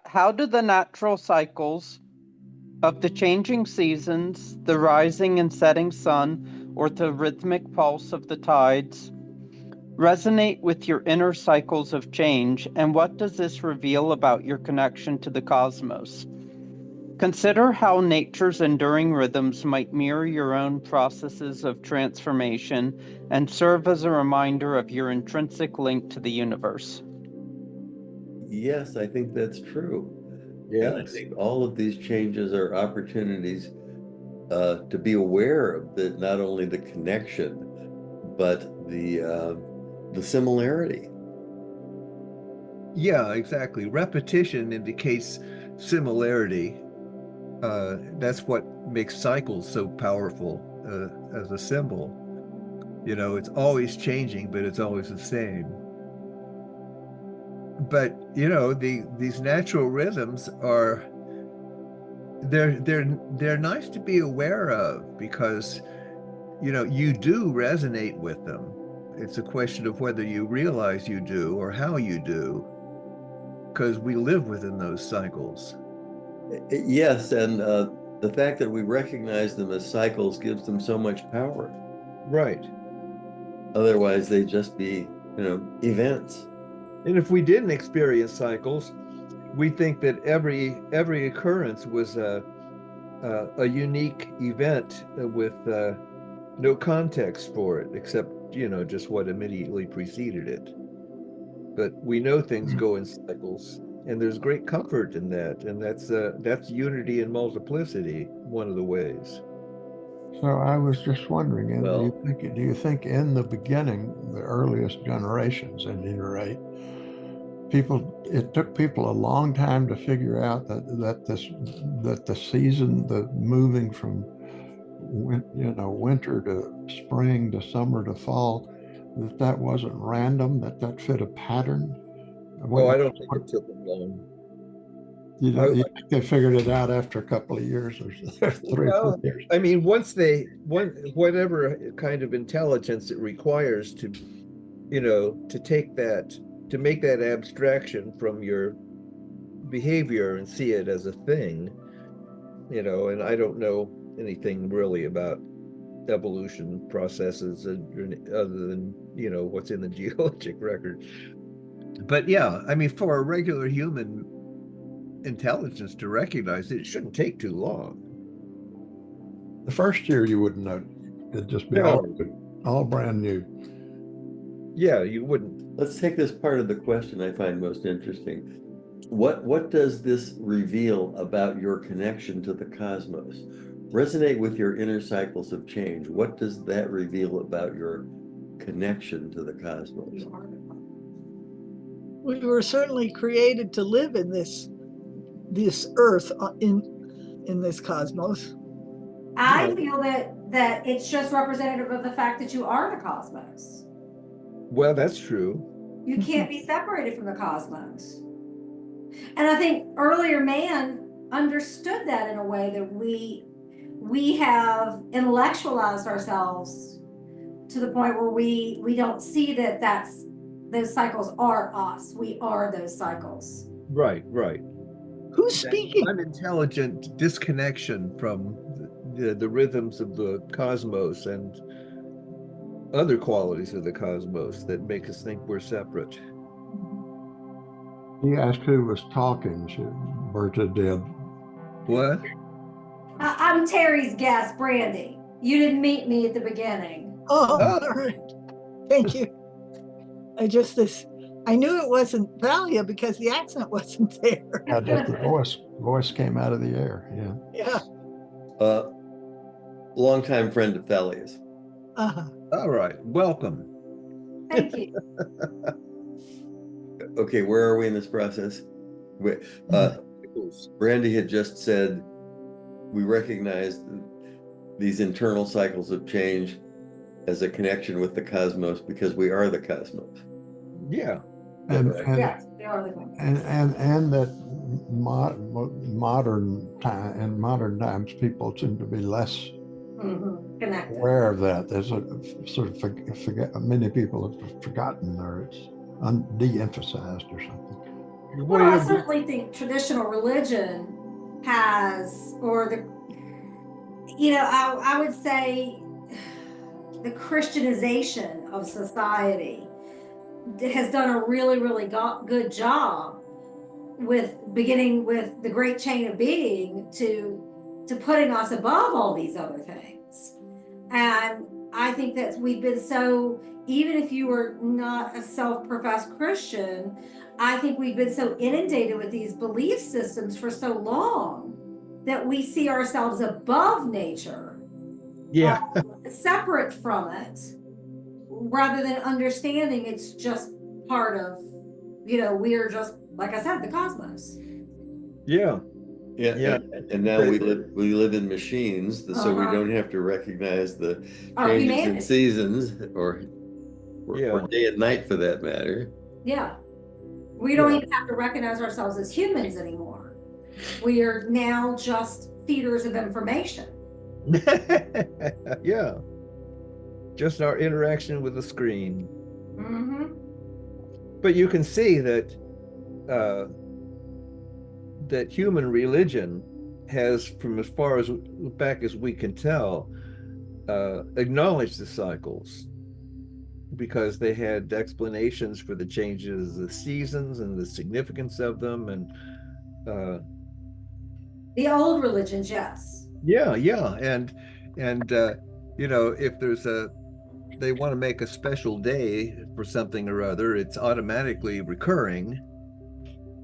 How do the natural cycles of the changing seasons, the rising and setting sun, or the rhythmic pulse of the tides resonate with your inner cycles of change, and what does this reveal about your connection to the cosmos? Consider how nature's enduring rhythms might mirror your own processes of transformation and serve as a reminder of your intrinsic link to the universe. Yes, I think that's true. And I Yes. think all of these changes are opportunities to be aware of not only the connection, but the similarity. Yeah, exactly. Repetition indicates similarity. That's what makes cycles so powerful as a symbol. You know, it's always changing, but it's always the same. But you know, these natural rhythms are they're nice to be aware of because you know you do resonate with them. It's a question of whether you realize you do or how you do, because we live within those cycles. Yes, and the fact that we recognize them as cycles gives them so much power. Right. Otherwise, they just be, events. And if we didn't experience cycles, we think that every occurrence was a unique event with no context for it, except you know just what immediately preceded it. But we know things go in cycles, and there's great comfort in that, and that's unity and multiplicity, one of the ways. So I was just wondering, and Well, do you think in the beginning, the earliest generations, at any rate, it took people a long time to figure out that the season, the moving from winter to spring to summer to fall, that wasn't random, that fit a pattern. Oh, What, I don't think what, it took them long. you think they figured it out after a couple of years or 3 or 4 years? I mean, whatever kind of intelligence it requires to, you know, to make that abstraction from your behavior and see it as a thing, you know, and I don't know anything really about evolution processes other than, you know, what's in the geologic record. But yeah, I mean, for a regular human intelligence to recognize it, it shouldn't take too long. The first year you wouldn't know. It'd just be No. all brand new. Yeah, you wouldn't. let's take this part of the question I find most interesting. What does this reveal about your connection to the cosmos? Resonate with your inner cycles of change. What does that reveal about your connection to the cosmos? We were certainly created to live in this earth in this cosmos. I feel that it's just representative of the fact that you are the cosmos. Well, that's true. You can't be separated from the cosmos. And I think earlier man understood that in a way that we have intellectualized ourselves to the point where we don't see that those cycles are us. We are those cycles. Right, right. Who's speaking? Unintelligent disconnection from the rhythms of the cosmos and other qualities of the cosmos that make us think we're separate. He asked who was talking. Berta did. What? I'm Terry's guest, Brandy. You didn't meet me at the beginning. Oh, all right. Thank you. I knew it wasn't Thalia because the accent wasn't there. Yeah, just the voice came out of the air. Yeah. Yeah. Longtime friend of Thalia's. Uh-huh. All right. Welcome. Thank you. Okay, where are we in this process? Brandy had just said we recognize these internal cycles of change as a connection with the cosmos because we are the cosmos. Yeah. Yes, they are the cosmos. And that modern times people seem to be less Connected. aware of that. There's a sort of many people have forgotten or it's de-emphasized or something. What Well, I do you, certainly think traditional religion has, or the, I would say the Christianization of society has done a really, really good job with beginning with the great chain of being to putting us above all these other things. And I think that we've been so, even if you were not a self-professed Christian, I think we've been so inundated with these belief systems for so long that we see ourselves above nature, yeah, separate from it, rather than understanding it's just part of, we're just, like I said, the cosmos. yeah, Yeah, yeah. and now we live in machines, so we don't have to recognize the Our changes in humanity. seasons or Yeah. day and night for that matter. Yeah. We don't Yeah. even have to recognize ourselves as humans anymore. We are now just feeders of information. Yeah. Just our interaction with the screen. Mm-hmm. But you can see that that human religion has, from as far as back as we can tell, acknowledged the cycles, because they had explanations for the changes of the seasons and the significance of them. And The old religions, yes. yeah, and if there's they want to make a special day for something or other, it's automatically recurring.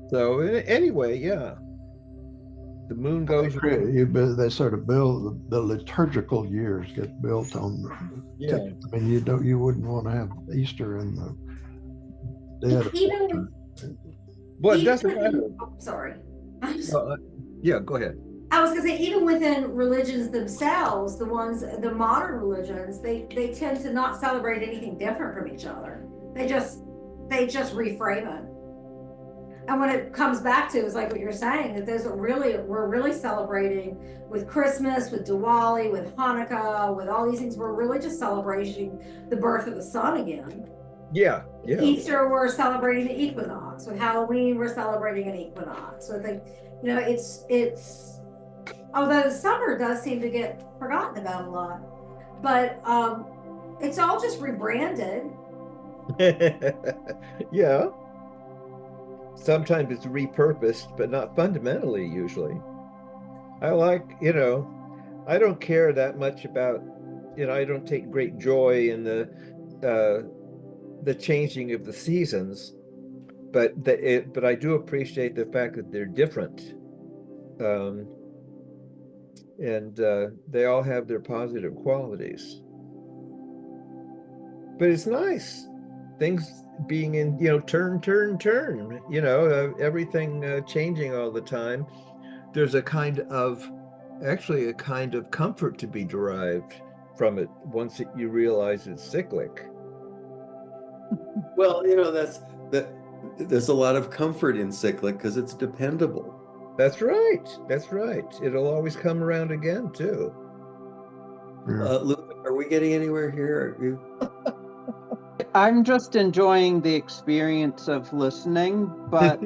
So anyway, yeah, the moon goes around. They sort of build the liturgical years get built on. Yeah. I mean, you wouldn't want to have Easter in the dead of Even winter. Well, it even doesn't matter. sorry. Yeah, go ahead. I was gonna say, even within religions themselves, the modern religions, they tend to not celebrate anything different from each other. They just reframe it. And when it comes back to, it's like what you're saying, that we're really celebrating with Christmas, with Diwali, with Hanukkah, with all these things. We're really just celebrating the birth of the sun again. Yeah. Easter, we're celebrating the equinox. With Halloween, we're celebrating an equinox. So I think, it's although the summer does seem to get forgotten about a lot, but it's all just rebranded. Yeah. Sometimes it's repurposed, but not fundamentally, usually. I don't care that much about, I don't take great joy in the changing of the seasons, but I do appreciate the fact that they're different. And they all have their positive qualities. But it's nice, things being in, turn, everything changing all the time. There's actually a kind of comfort to be derived from it once you realize it's cyclic. Well, there's a lot of comfort in cyclic because it's dependable. That's right. It'll always come around again too. Luke, are we getting anywhere here? I'm just enjoying the experience of listening, but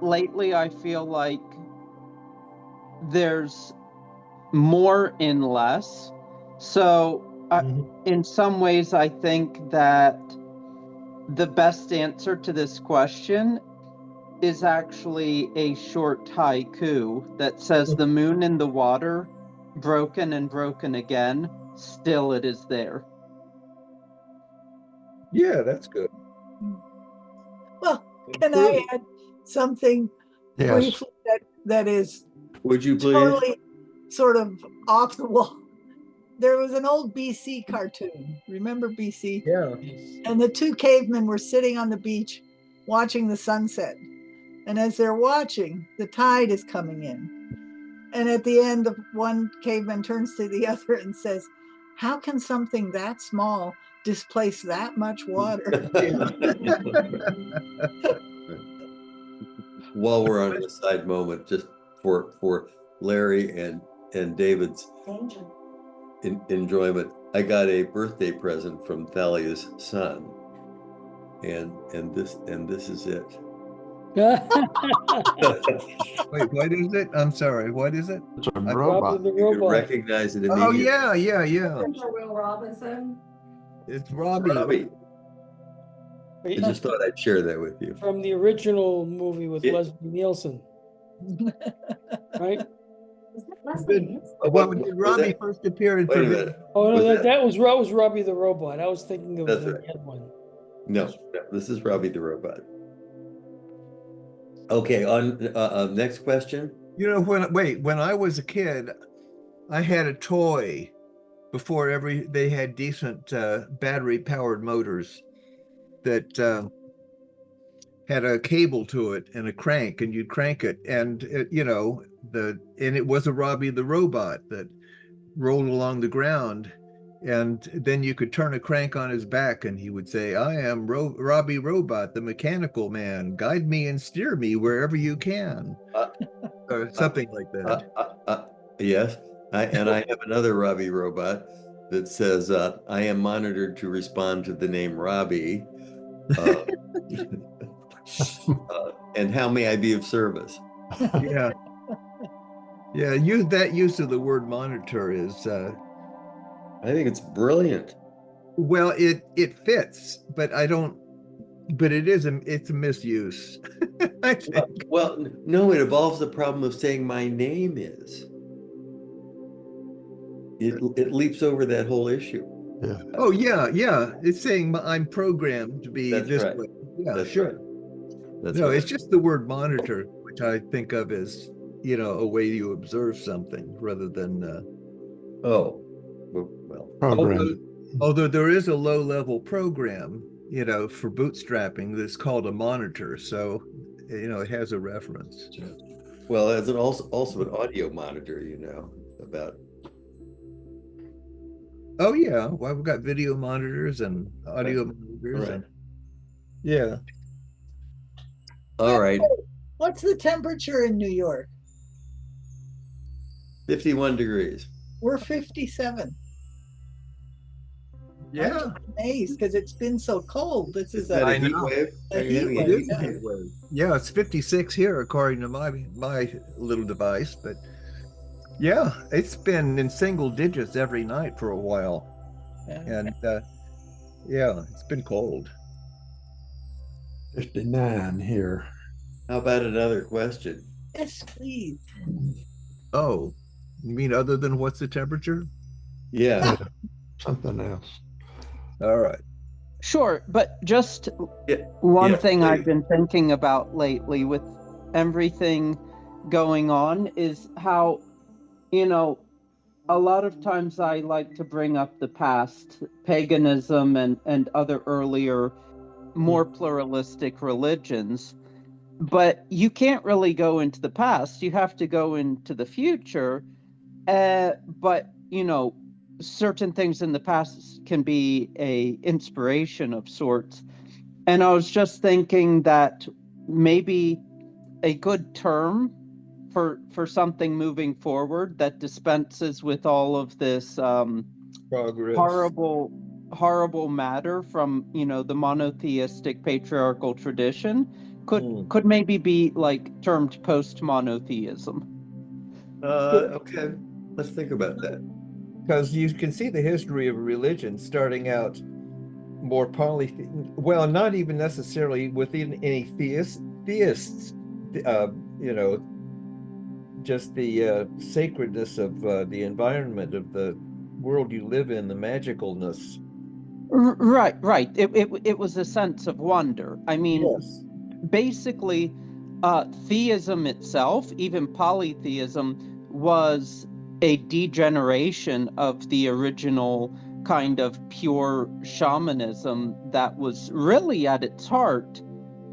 lately I feel like there's more in less. So in some ways, I think that the best answer to this question is actually a short haiku that says, "The moon in the water, broken and broken again, still it is there." Yeah, that's good. Well, can I add something briefly that is Would you please? totally sort of off the wall? There was an old BC cartoon. Remember BC? Yeah. And the two cavemen were sitting on the beach watching the sunset. And as they're watching, the tide is coming in. And at the end, one caveman turns to the other and says, "How can something that small displace that much water?" While we're on a side moment, just for Larry and David's enjoyment, I got a birthday present from Thalia's son. and this is it. Wait, what is it? I'm sorry, what is it? It's a I- robot. The You could robot. recognize it Oh, immediately. yeah. Will Robinson. It's Robbie. Robbie, I Wait, just thought I'd share that with you. from the original movie with Yeah. Leslie Nielsen, right? Was that Leslie Nielsen? Well, What- did was Robbie that- first appear in Wait a Forbidden? minute. Oh no, Was that was Robbie the robot. I was thinking of That's the right. dead one. No, this is Robbie the robot. Okay, on next question. You know, when I was a kid, I had a toy before they had decent battery powered motors that had a cable to it and a crank, and you'd crank it, and it was a Robbie the robot that rolled along the ground, and then you could turn a crank on his back and he would say, "I am Robbie Robot, the mechanical man. Guide me and steer me wherever you can," or something like that. Yes, I have another Robbie robot that says, "I am monitored to respond to the name Robbie." And how may I be of service? Yeah. That use of the word monitor is I think it's brilliant. well, it fits, but it's a misuse. I think. Well, no, it involves the problem of saying my name is. It leaps over that whole issue. Yeah. Oh yeah. It's saying I'm programmed to be That's this right. way. Yeah, That's sure. right. That's No, right. it's just the word monitor, which I think of as, a way you observe something rather than Oh, well. Program. although there is a low-level program, for bootstrapping that's called a monitor. So, it has a reference. Well, as also an audio monitor, about. Oh yeah, well, we've got video monitors and audio monitors, Right. and yeah. All right, What's the temperature in New York? 51 degrees. We're 57. Yeah, I'm amazed because it's been so cold. This Is is that a a heat wave? a Are you heat having a wave, heat yeah. wave? yeah, it's 56 here according to my little device, but yeah, it's been in single digits every night for a while, Yeah. and yeah, it's been cold. 59 here. How about another question? Yes, please. Oh, you mean other than what's the temperature? Yeah. Something else. All right. Sure, but just Yeah, one yes, thing I've please. been thinking about lately with everything going on is how, a lot of times I like to bring up the past, paganism and other earlier, more pluralistic religions. But you can't really go into the past. You have to go into the future. But, certain things in the past can be a inspiration of sorts. And I was just thinking that maybe a good term for something moving forward that dispenses with all of this Progress. horrible matter from the monotheistic patriarchal tradition could maybe be like termed post-monotheism. Okay, let's think about that. Because you can see the history of religion starting out more well, not even necessarily within any theists, just the sacredness of the environment of the world you live in, the magicalness. Right. It was a sense of wonder. I mean, Yes. basically, theism itself, even polytheism, was a degeneration of the original kind of pure shamanism that was really at its heart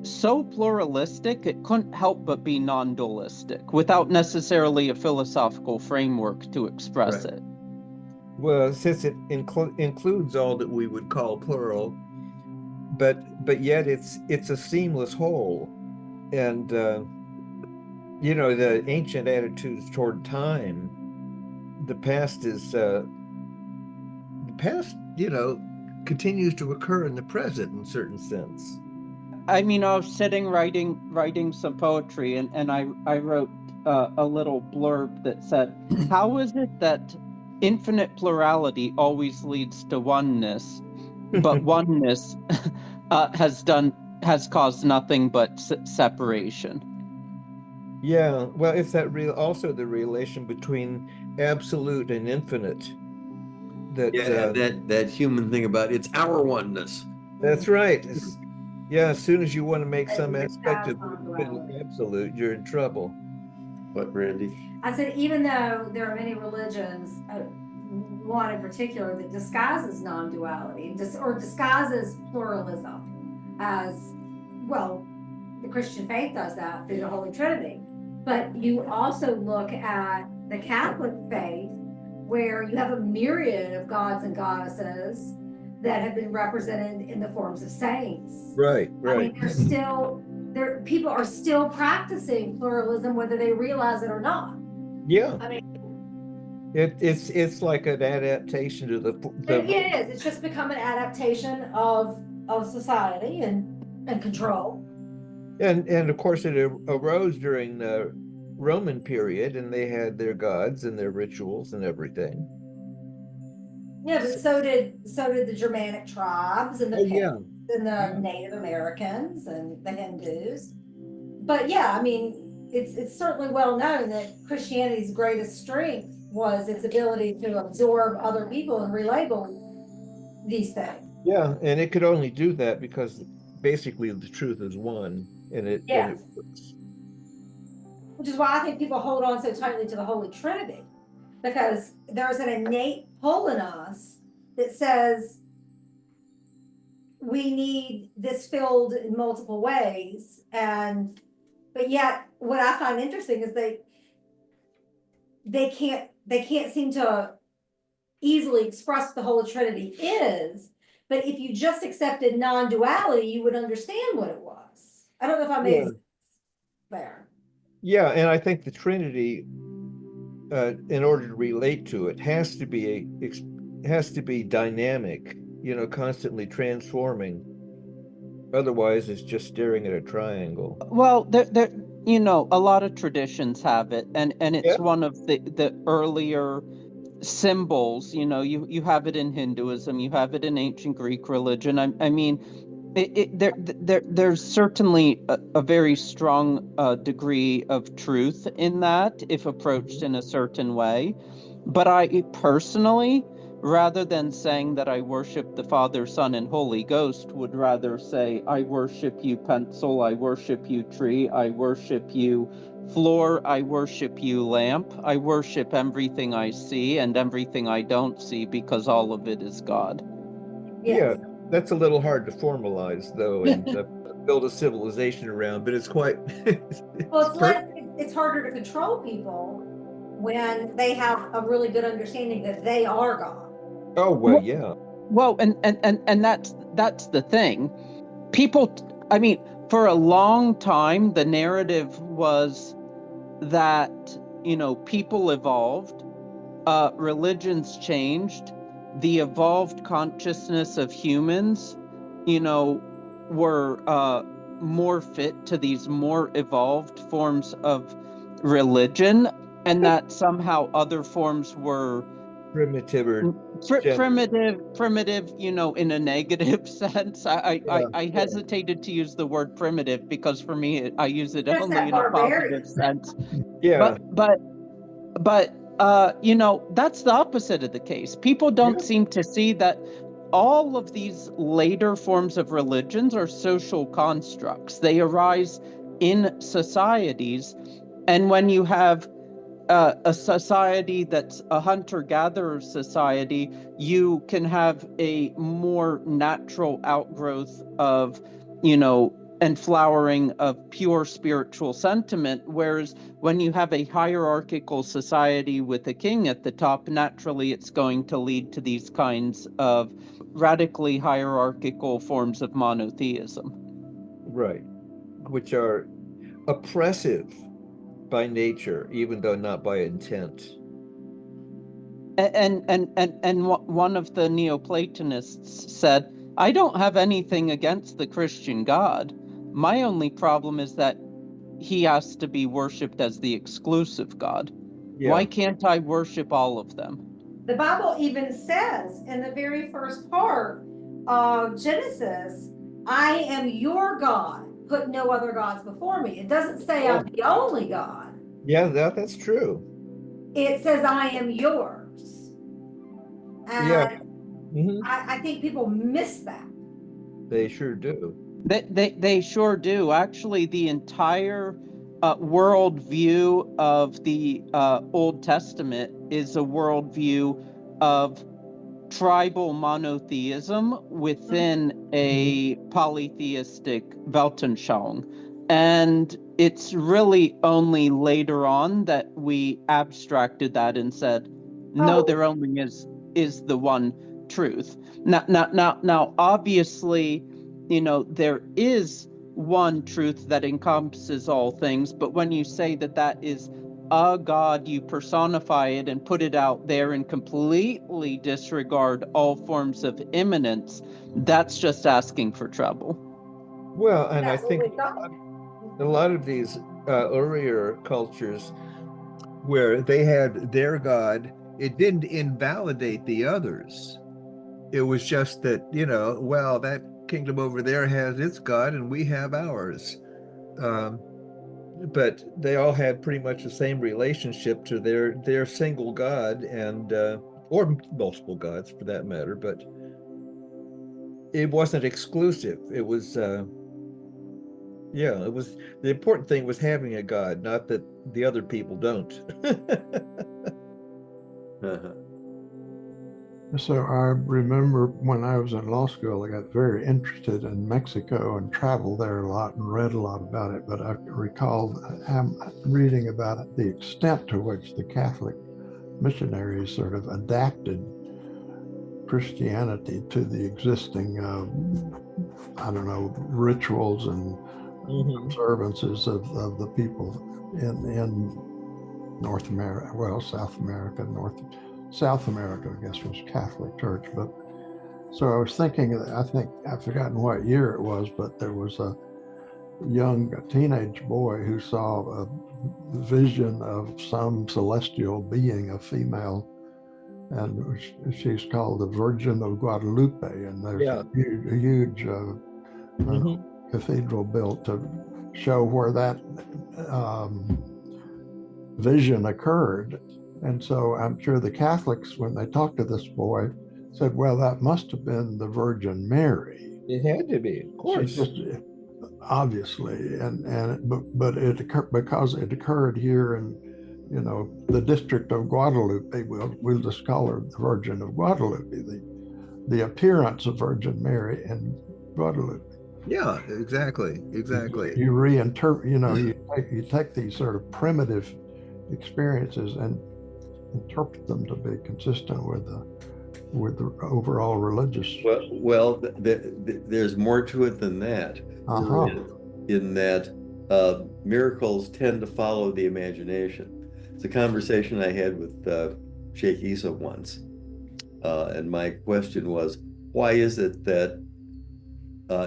so pluralistic it couldn't help but be non-dualistic without necessarily a philosophical framework to express Right. it. Well, since it includes all that we would call plural, but yet it's a seamless whole, and the ancient attitudes toward time, the past continues to occur in the present in certain sense. I mean, I was sitting writing some poetry, and I wrote a little blurb that said, "How is it that infinite plurality always leads to oneness, but oneness has caused nothing but separation?" Yeah, well, it's that also the relation between absolute and infinite. That human thing about it's our oneness. That's right. Yeah, as soon as you want to make some aspect of non-duality. absolute, you're in trouble. What, Randy? I said, even though there are many religions, one in particular that disguises non-duality or disguises pluralism as, well, the Christian faith does that through the Holy Trinity. But you also look at the Catholic faith, where you have a myriad of gods and goddesses that have been represented in the forms of saints. Right. I mean, people are still practicing pluralism, whether they realize it or not. Yeah. I mean, it's like an adaptation to the it is. It's just become an adaptation of society and control. And of course it arose during the Roman period, and they had their gods and their rituals and everything. Yeah, but so did the Germanic tribes and the Picts and the Native Americans and the Hindus. But yeah, I mean, it's certainly well known that Christianity's greatest strength was its ability to absorb other people and relabel these things. Yeah, and it could only do that because basically the truth is one, and it works. Which is why I think people hold on so tightly to the Holy Trinity, because there's an innate pull in us that says we need this filled in multiple ways. But yet what I find interesting is they can't seem to easily express what the Holy Trinity is. But if you just accepted non-duality, you would understand what it was. I don't know if I made sense there. Yeah, and I think the Trinity, in order to relate to it, has to be dynamic, constantly transforming. Otherwise, it's just staring at a triangle. Well, there, a lot of traditions have it, and it's one of the earlier symbols. You have it in Hinduism, you have it in ancient Greek religion. I mean, there's certainly a very strong degree of truth in that if approached in a certain way. But I personally, rather than saying that I worship the Father, Son, and Holy Ghost, would rather say, I worship you, pencil, I worship you, tree, I worship you, floor, I worship you, lamp, I worship everything I see and everything I don't see, because all of it is God. Yeah, that's a little hard to formalize, though, and build a civilization around, but it's quite... it's harder to control people when they have a really good understanding that they are God. Oh, well, yeah. Well, and that's the thing. People, I mean, for a long time, the narrative was that, people evolved, religions changed, the evolved consciousness of humans, were more fit to these more evolved forms of religion, and that somehow other forms were primitive or primitive, in a negative sense. I hesitated to use the word primitive because for me, I use it only in a positive sense. Yeah. But that's the opposite of the case. People don't seem to see that all of these later forms of religions are social constructs. They arise in societies, and when you have a society that's a hunter-gatherer society, you can have a more natural outgrowth of, and flowering of pure spiritual sentiment. Whereas when you have a hierarchical society with a king at the top, naturally it's going to lead to these kinds of radically hierarchical forms of monotheism. Right, which are oppressive by nature, even though not by intent. One of the Neoplatonists said, I don't have anything against the Christian God. My only problem is that he has to be worshipped as the exclusive God. Yeah. Why can't I worship all of them? The Bible even says in the very first part of Genesis, I am your God. Put no other gods before me. It doesn't say I'm the only God. Yeah, that's true. It says I am yours. And Yeah. Mhm. I think people miss that. They sure do. They sure do. Actually, the entire worldview of the Old Testament is a worldview of tribal monotheism within a polytheistic Weltanschauung. And it's really only later on that we abstracted that and said, no, there only is the one truth. Now, obviously, there is one truth that encompasses all things, but when you say that is a God, you personify it and put it out there and completely disregard all forms of immanence, that's just asking for trouble. Well, and That's I think what we thought. a lot of these earlier cultures where they had their God, it didn't invalidate the others. It was just that, well, that kingdom over there has its God and we have ours. But they all had pretty much the same relationship to their single God, and or multiple gods for that matter, but it wasn't exclusive. It was it was, the important thing was having a God, not that the other people don't. So I remember when I was in law school, I got very interested in Mexico and traveled there a lot and read a lot about it. But I recall reading about it, the extent to which the Catholic missionaries sort of adapted Christianity to the existing, rituals and observances of the people in North America, well, South America, South America, I guess, was Catholic Church. But so I was thinking, I think I've forgotten what year it was, but there was a teenage boy who saw a vision of some celestial being, a female, and she's called the Virgin of Guadalupe. And there's a huge cathedral built to show where that vision occurred. And so I'm sure the Catholics, when they talked to this boy, said, well, that must have been the Virgin Mary. It had to be, of course. Obviously, but it occurred because it occurred here in the district of Guadalupe. We'll just call her the Virgin of Guadalupe, the appearance of Virgin Mary in Guadalupe. Yeah, exactly. You reinterpret, you take these sort of primitive experiences and interpret them to be consistent with the overall religious. Well, there's more to it than that. In that miracles tend to follow the imagination. It's a conversation I had with Sheikh Isa once, and my question was, why is it that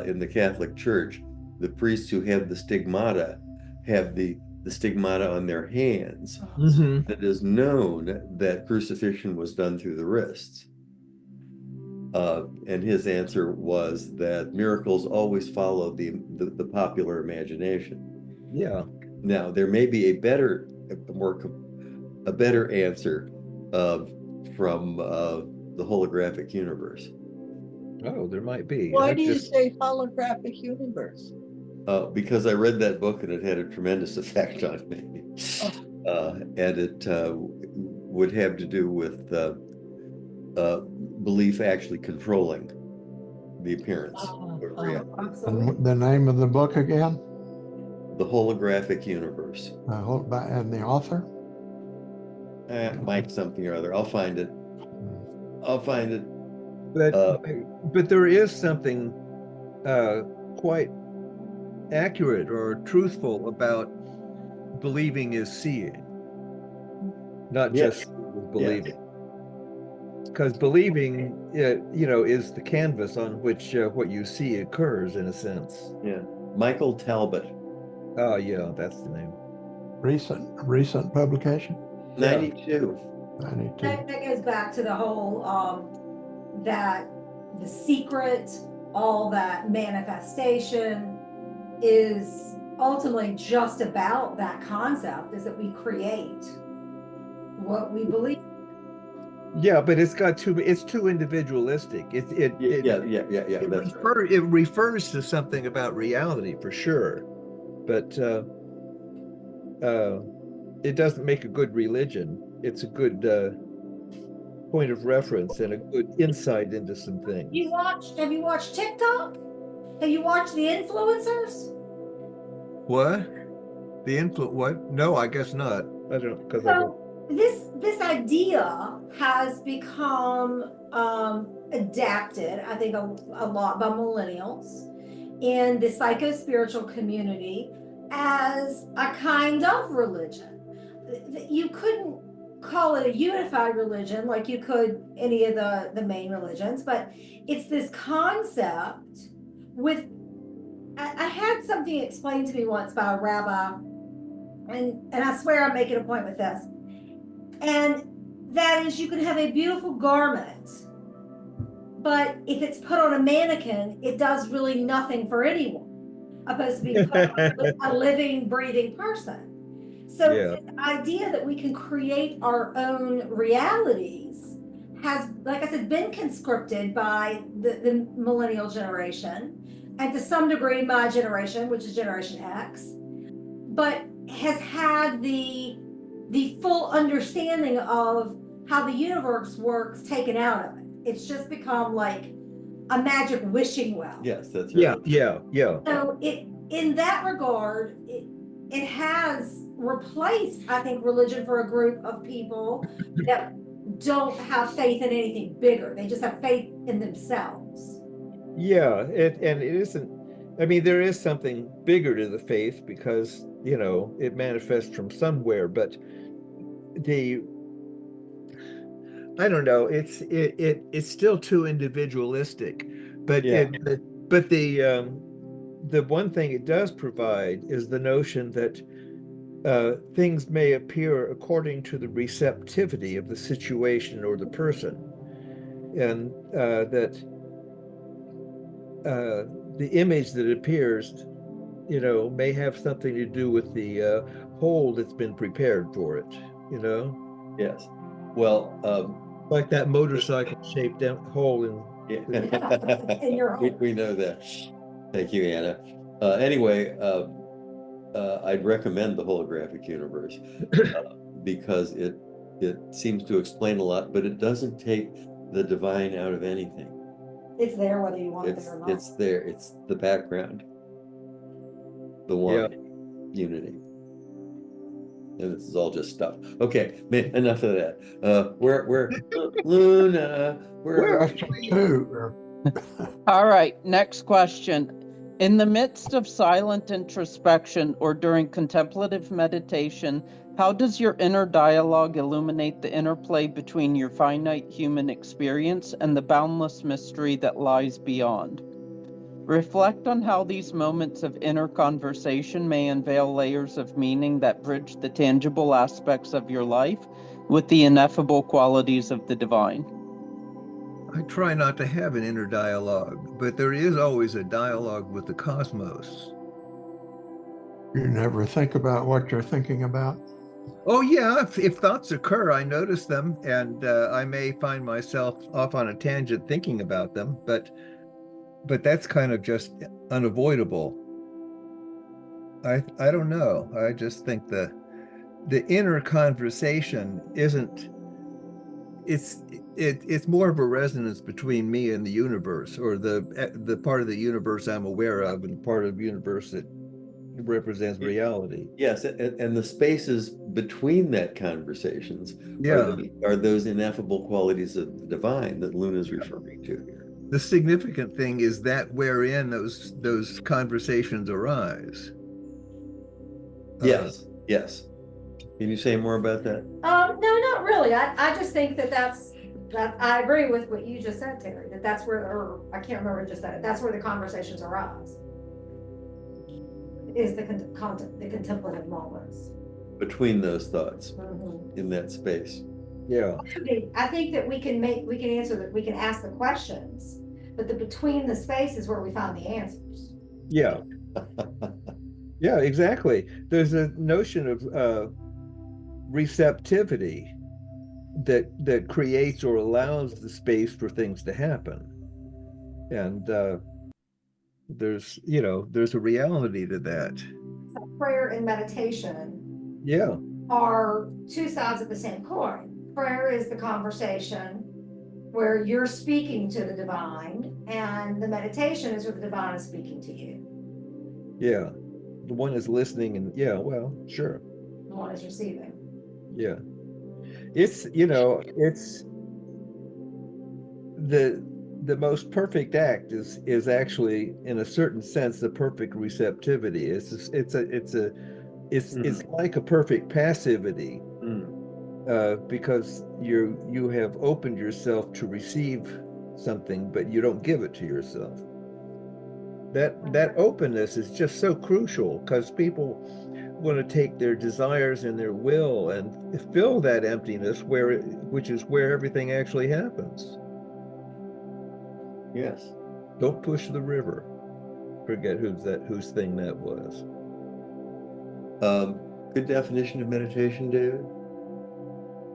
in the Catholic Church, the priests who have the stigmata have the stigmata on their hands? It is known that crucifixion was done through the wrists. And his answer was that miracles always follow the popular imagination. Yeah. Now there may be a better answer from the holographic universe. Oh, there might be. Why do you say holographic universe? Because I read that book and it had a tremendous effect on me. And it would have to do with belief actually controlling the appearance of reality. And the name of the book again? The Holographic Universe. And the author? Mike something or other. I'll find it. But there is something quite accurate or truthful about believing is seeing, not just believing. because believing, you know, is the canvas on which what you see occurs, in a sense. Yeah. Michael Talbot. Oh, yeah, that's the name. Recent publication. 92. 92. That goes back to the whole that the secret, all that manifestation is ultimately just about that concept, is that we create what we believe. Yeah, but it's too individualistic. Yeah. That's right. It refers to something about reality for sure, but it doesn't make a good religion. It's a good point of reference and a good insight into some things. Have you watched TikTok? Have you watched the influencers? What? What? No, I guess not. I don't, because I don't. This idea has become adapted, I think, a lot by millennials in the psycho-spiritual community as a kind of religion. You couldn't call it a unified religion like you could any of the main religions, but it's this concept with, I had something explained to me once by a rabbi, and I swear I'm making a point with this, and that is, you can have a beautiful garment, but if it's put on a mannequin, it does really nothing for anyone, opposed to being put on a living, breathing person. So this idea that we can create our own realities has, like I said, been conscripted by the millennial generation, and to some degree my generation, which is Generation X, but has had the full understanding of how the universe works taken out of it. It's just become like a magic wishing well. Yes, that's right. Yeah. So in that regard, it has replaced, I think, religion for a group of people that don't have faith in anything bigger. They just have faith in themselves. Yeah, and it isn't. I mean, there is something bigger to the faith because, you know, it manifests from somewhere, but I don't know, it's still too individualistic, but the one thing it does provide is the notion that things may appear according to the receptivity of the situation or the person, and that the image that appears, you know, may have something to do with the hole that's been prepared for it, you know? Yes. Well, like that motorcycle-shaped hole in your hole. We know that. Thank you, Anna. Anyway, I'd recommend the holographic universe because it seems to explain a lot, but it doesn't take the divine out of anything. It's there whether you want it or not. It's there. It's the background. The one unity. And this is all just stuff. Okay, enough of that. We're Luna. All right, next question. In the midst of silent introspection or during contemplative meditation, how does your inner dialogue illuminate the interplay between your finite human experience and the boundless mystery that lies beyond? Reflect on how these moments of inner conversation may unveil layers of meaning that bridge the tangible aspects of your life with the ineffable qualities of the divine. I try not to have an inner dialogue, but there is always a dialogue with the cosmos. You never think about what you're thinking about? Oh yeah, if thoughts occur, I notice them, and I may find myself off on a tangent thinking about them, but that's kind of just unavoidable. I don't know. I just think the inner conversation isn't. It's more of a resonance between me and the universe, or the part of the universe I'm aware of, and part of the universe that represents reality. Yes, and the spaces between that conversations are those ineffable qualities of the divine that Luna's referring to here. The significant thing is that wherein those conversations arise. Yes. Can you say more about that? No, not really. I just think that's That I agree with what you just said, Terry, that's where, or I can't remember who just said it, that's where the conversations arise. Is the contemplative moments. Between those thoughts, Mhm. in that space. Yeah. I think that we can answer that, we can ask the questions, but the between the space is where we find the answers. Yeah. Yeah, exactly. There's a notion of receptivity that creates or allows the space for things to happen. And there's a reality to that. So prayer and meditation Yeah. are two sides of the same coin. Prayer is the conversation where you're speaking to the divine, and the meditation is where the divine is speaking to you. Yeah. The one is listening, and yeah, well, sure. The one is receiving. Yeah. It's the most perfect act is actually, in a certain sense, the perfect receptivity. It's like a perfect passivity, because you have opened yourself to receive something, but you don't give it to yourself. That openness is just so crucial, because people want to take their desires and their will and fill that emptiness which is where everything actually happens. Yes. Don't push the river. Forget whose thing that was. Good definition of meditation, David.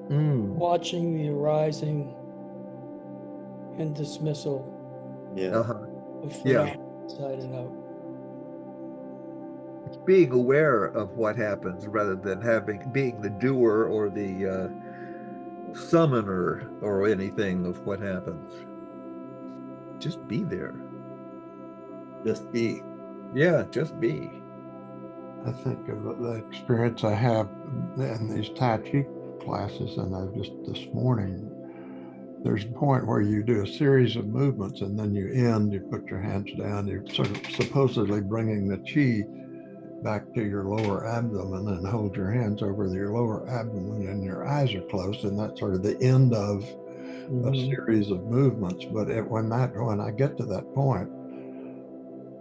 Watching the arising and dismissal Yeah. of Yeah. phenomena inside and out. It's being aware of what happens rather than being the doer or the summoner or anything of what happens. Just be there. Just be. Yeah, just be. I think of the experience I have in these Tai Chi classes, and I just this morning, there's a point where you do a series of movements and then you put your hands down, you're sort of supposedly bringing the chi back to your lower abdomen, and hold your hands over your lower abdomen and your eyes are closed, and that's sort of the end of a series of movements. But when I get to that point,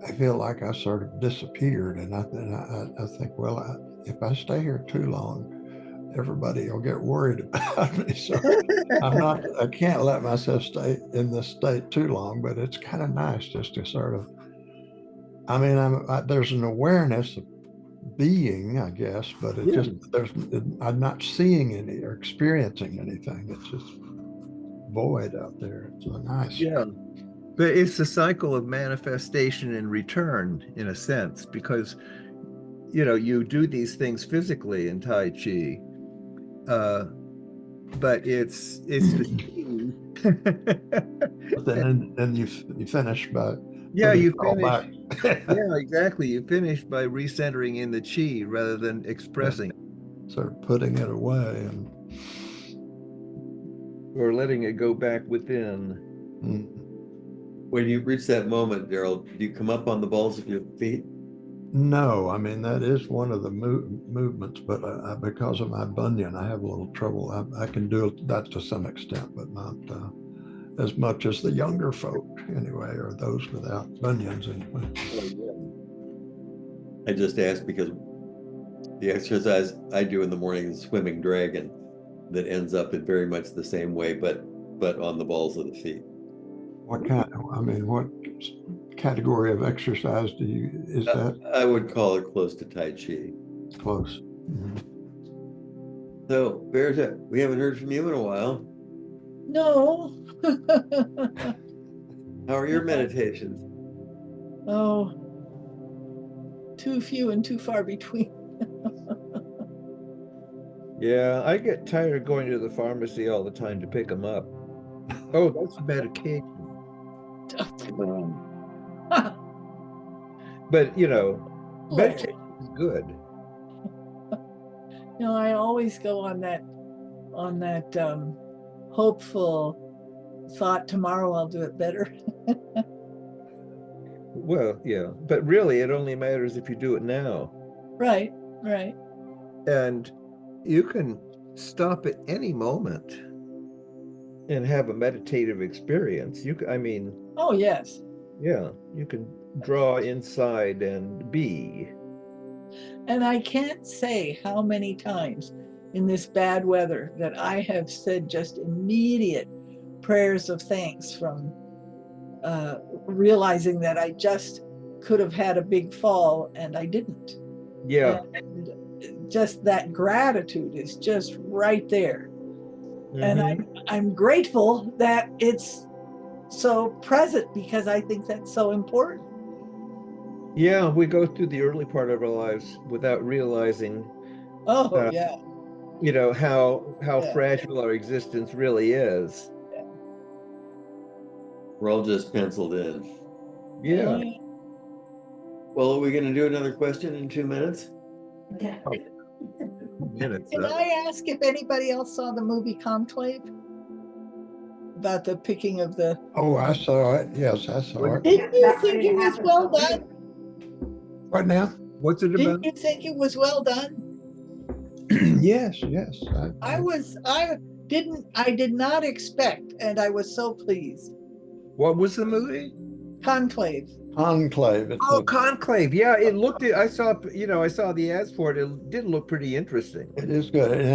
I feel like I sort of disappeared, and I think, well, if I stay here too long, everybody will get worried about me. So I can't let myself stay in this state too long, but it's kind of nice just to sort of, there's an awareness of being, I guess, but I'm not seeing any or experiencing anything. It's just void out there. It's nice. Yeah. But it's a cycle of manifestation and return, in a sense, because you do these things physically in Tai Chi, but it's the But then you finish by you all finish. back. Yeah, exactly. You finish by recentering in the chi rather than expressing, sort of putting it away or letting it go back within. When you reach that moment, Daryl, do you come up on the balls of your feet? No, that is one of the movements, but because of my bunion, I have a little trouble. I can do that to some extent, but not as much as the younger folk, anyway, or those without bunions, anyway. I just asked because the exercise I do in the morning is swimming dragon, that ends up in very much the same way, but on the balls of the feet. What category of exercise is that? I would call it close to Tai Chi. Close. So, Berta, we haven't heard from you in a while. No. How are your meditations? Oh, too few and too far between. Yeah, I get tired of going to the pharmacy all the time to pick them up. Oh, that's medication. But meditation is good. No, I always go on that hopeful thought, tomorrow I'll do it better. Well, yeah, but really it only matters if you do it now. Right. And you can stop at any moment. and have a meditative experience. I mean, Oh, yes. yeah, you can draw inside and be. And I can't say how many times in this bad weather that I have said just immediate prayers of thanks from realizing that I just could have had a big fall and I didn't. Yeah. And just that gratitude is just right there. And I'm grateful that it's so present because I think that's so important. Yeah, we go through the early part of our lives without realizing, Oh, yeah. you know, how Yeah. fragile our existence really is. We're all just penciled in. Yeah. Well, are we going to do another question in 2 minutes? Minutes. Can I ask if anybody else saw the movie Conclave? About the picking of the. Oh, I saw it. Yes, I saw it. Didn't you think it was well done? What now? What's it about? Didn't you think it was well done? Yes, yes. I did not expect, and I was so pleased. What was the movie? Conclave. Conclave. Oh, Conclave. Yeah, it looked. I saw. You know, I saw the ads for it. It did look pretty interesting. It is good. It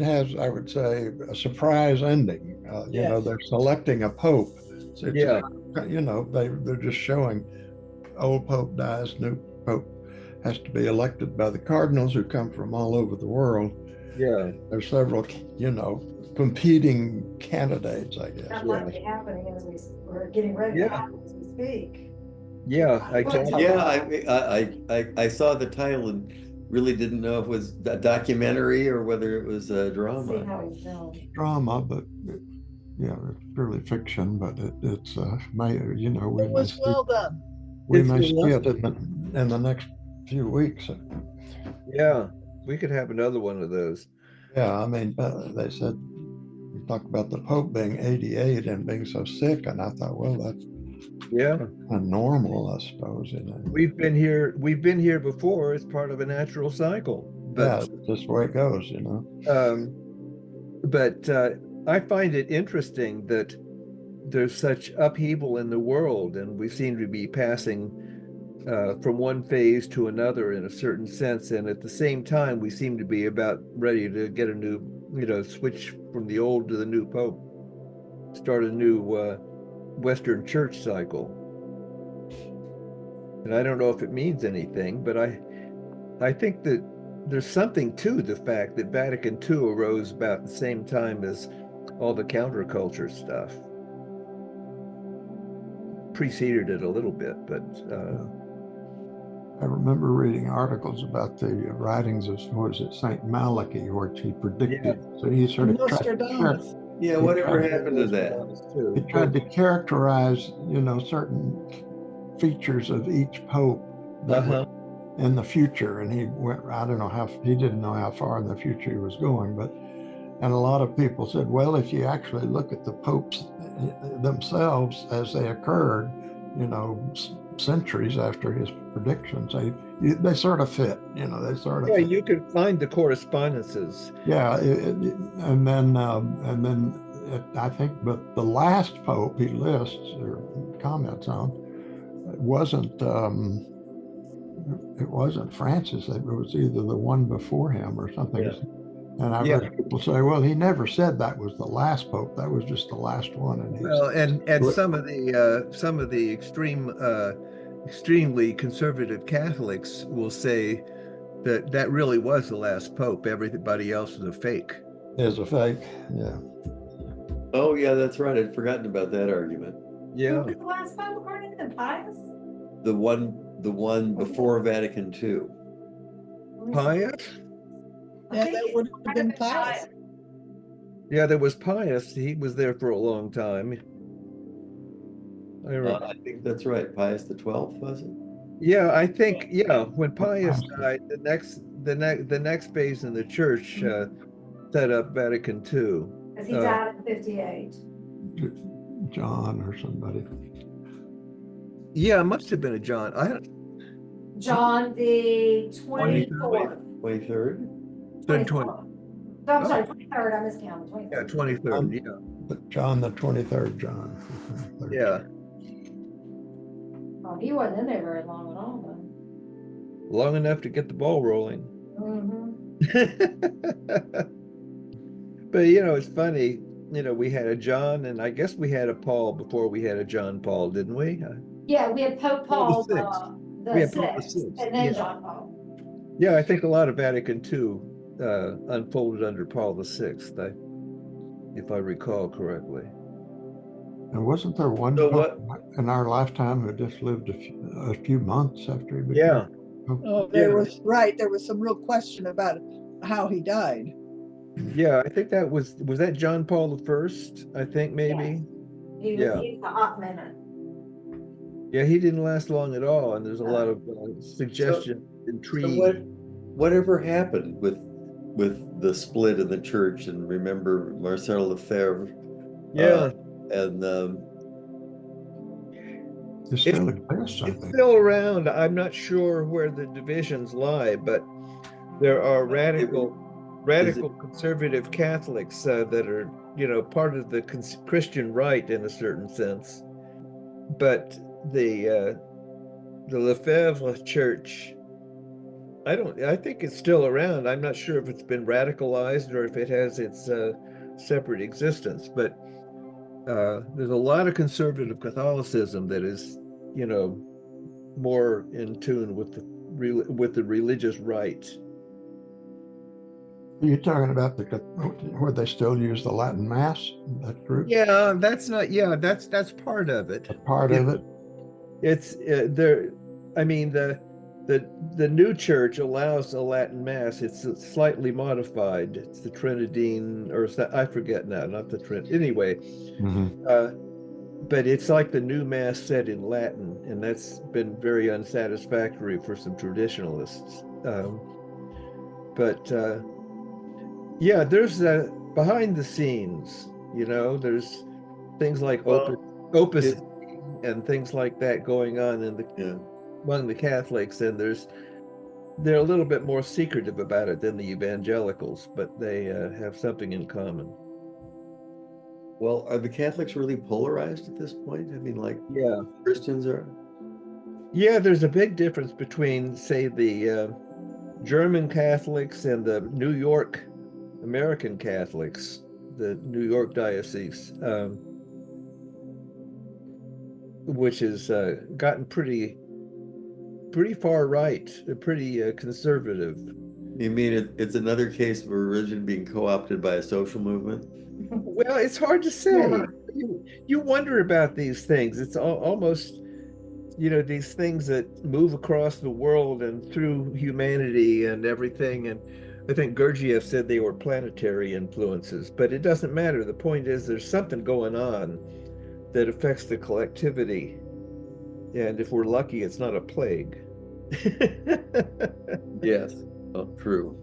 has, I would say, a surprise ending. You know, they're selecting a pope. So Yeah. You know, they're just showing old pope dies, new pope has to be elected by the cardinals who come from all over the world. Yeah. There's several, you know, competing candidates, I guess. That might be happening as we're getting ready to happen as we speak. Yeah, exactly. Yeah, I saw the title and really didn't know if it was a documentary or whether it was a drama. See how he's doing. Drama, but yeah, it's purely fiction. But it's you know, we It was well done. We may see it in the next few weeks. Yeah, we could have another one of those. Yeah, I mean, they said you talk about the Pope being 88 and being so sick, and I thought, well, that's normal, I suppose. You know, we've been here before. It's part of a natural cycle. But yeah, it's just the way it goes, you know. But I find it interesting that there's such upheaval in the world, and we seem to be passing from one phase to another in a certain sense, and at the same time we seem to be about ready to get a new, you know, switch from the old to the new pope, start a new Western church cycle. And I don't know if it means anything, but I think that there's something to the fact that Vatican II arose about the same time as all the counterculture stuff. Preceded it a little bit, but I remember reading articles about the writings of, what is it, Saint Malachi, where he predicted. Yeah. So he sort of Nostradamus. Yeah, whatever happened to that? He tried to characterize, you know, certain features of each pope that were in the future, and he went. I don't know how he didn't know how far in the future he was going, but and a lot of people said, well, if you actually look at the popes themselves as they occurred, you know, centuries after his predictions, they sort of fit, you know, they sort of fit. You can find the correspondences. Yeah, and then I think, but the last pope he lists or comments on, it wasn't Francis. It was either the one before him or something. Yeah. And I've heard people say, well, he never said that was the last pope. That was just the last one. And some of the extremely conservative Catholics will say that really was the last pope. Everybody else is a fake. Is a fake, yeah. Oh yeah, that's right. I'd forgotten about that argument. Yeah. Who was the last pope according to Pius? The one before Vatican II. Pius? Yeah, that would have been Pius. Yeah, there was Pius. He was there for a long time. I think that's right. Pius the 12th, was it? Yeah, I think. Yeah, when Pius died, the next phase in the church set up Vatican II. Because he died in 58. John or somebody. Yeah, it must have been a John. John the 24th. 23rd? Oh, I'm sorry, 23rd. I miscounted. 23rd. Yeah, 23rd. Yeah. But John, the 23rd John. Yeah. Oh, he wasn't in there very long at all, though. Long enough to get the ball rolling. But it's funny, we had a John, and I guess we had a Paul before we had a John Paul, didn't we? Yeah, we had Pope Paul the Sixth. the We had Paul the sixth, Sixth, and then yeah. John Paul. Yeah, I think a lot of Vatican II unfolded under Paul VI, if I recall correctly. And wasn't there one So pope in our lifetime who just lived a few months after he became Yeah. pope? Oh, there was some real question about how he died. Yeah, I think that was that John Paul I, I think maybe. He Yeah. was a hot minute. Yeah, he didn't last long at all, and there's a lot of suggestion, intrigue. So whatever happened with the split in the church? And remember Marcel Lefebvre? Yeah. And It still exists, I it's think. still around. I'm not sure where the divisions lie, but there are radical conservative Catholics that are, part of the Christian right in a certain sense. But the Lefebvre Church, I think it's still around. I'm not sure if it's been radicalized or if it has its separate existence, but there's a lot of conservative Catholicism that is, more in tune with the religious right. Are you talking about where they still use the Latin Mass, that group? Yeah, that's part of it. Part of it. It's there. I mean, the new church allows a Latin Mass. It's slightly modified. It's the Trinitine, or I forget now. Not the Trinity. Anyway, but it's like the new Mass said in Latin, and that's been very unsatisfactory for some traditionalists. But yeah, there's behind the scenes. There's things like Opus and things like that going on among the Catholics, and they're a little bit more secretive about it than the evangelicals, but they have something in common. Well, are the Catholics really polarized at this point? I mean, like Christians are? Yeah, there's a big difference between, say, the German Catholics and the New York American Catholics, the New York diocese, which has gotten pretty far right, pretty conservative. You mean it's another case of a religion being co-opted by a social movement? Well, it's hard to say. You wonder about these things. It's almost, these things that move across the world and through humanity and everything. And I think Gurdjieff said they were planetary influences, but it doesn't matter. The point is there's something going on that affects the collectivity. And if we're lucky, it's not a plague. Yes, well, true.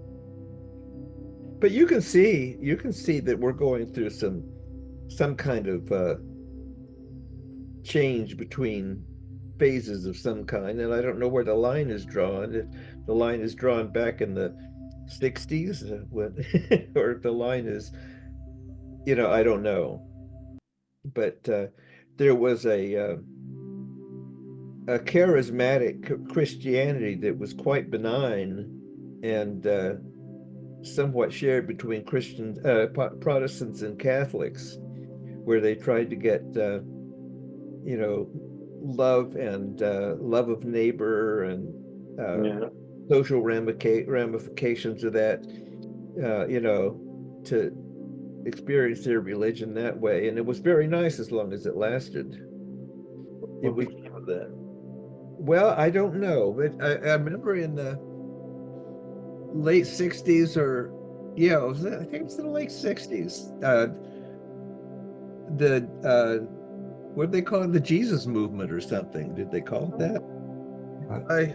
But you can see that we're going through some kind of change between phases of some kind, and I don't know where the line is drawn. If the line is drawn back in the 60s, or if the line is, I don't know. But there was a charismatic Christianity that was quite benign and somewhat shared between Christians, Protestants and Catholics, where they tried to get, love and love of neighbor and social ramifications of that, to experience their religion that way. And it was very nice as long as it lasted. What became of that? Well, I don't know, but I remember in the late 60s, or I think it's in the late 60s, what did they call it, the Jesus movement or something? Did they call it that?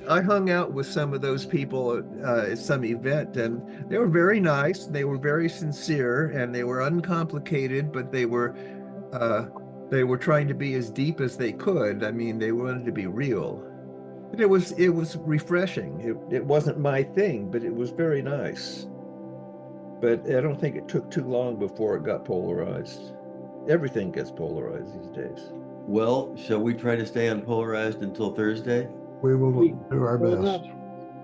I hung out with some of those people at some event, and they were very nice. They were very sincere, and they were uncomplicated, but they were trying to be as deep as they could. I mean, they wanted to be real. But it was refreshing. It wasn't my thing, but it was very nice. But I don't think it took too long before it got polarized. Everything gets polarized these days. Well, shall we try to stay unpolarized until Thursday? We will do our Well, best.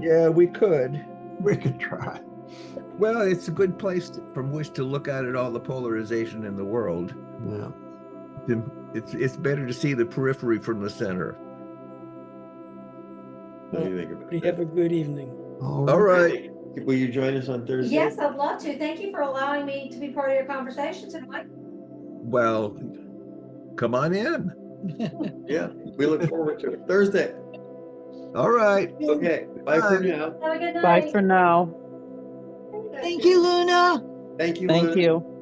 Yeah, we could. We could try. Well, it's a good place from which to look at all the polarization in the world. Yeah. It's better to see the periphery from the center. What do you think about everybody that? have a good evening. All right. Will you join us on Thursday? Yes, I'd love to. Thank you for allowing me to be part of your conversation tonight. Well, come on in. Yeah, we look forward to it. Thursday. All right. Okay, bye for Bye. now. Have a good night. Bye for now. Thank you, Luna. Thank you, Thank Luna. you.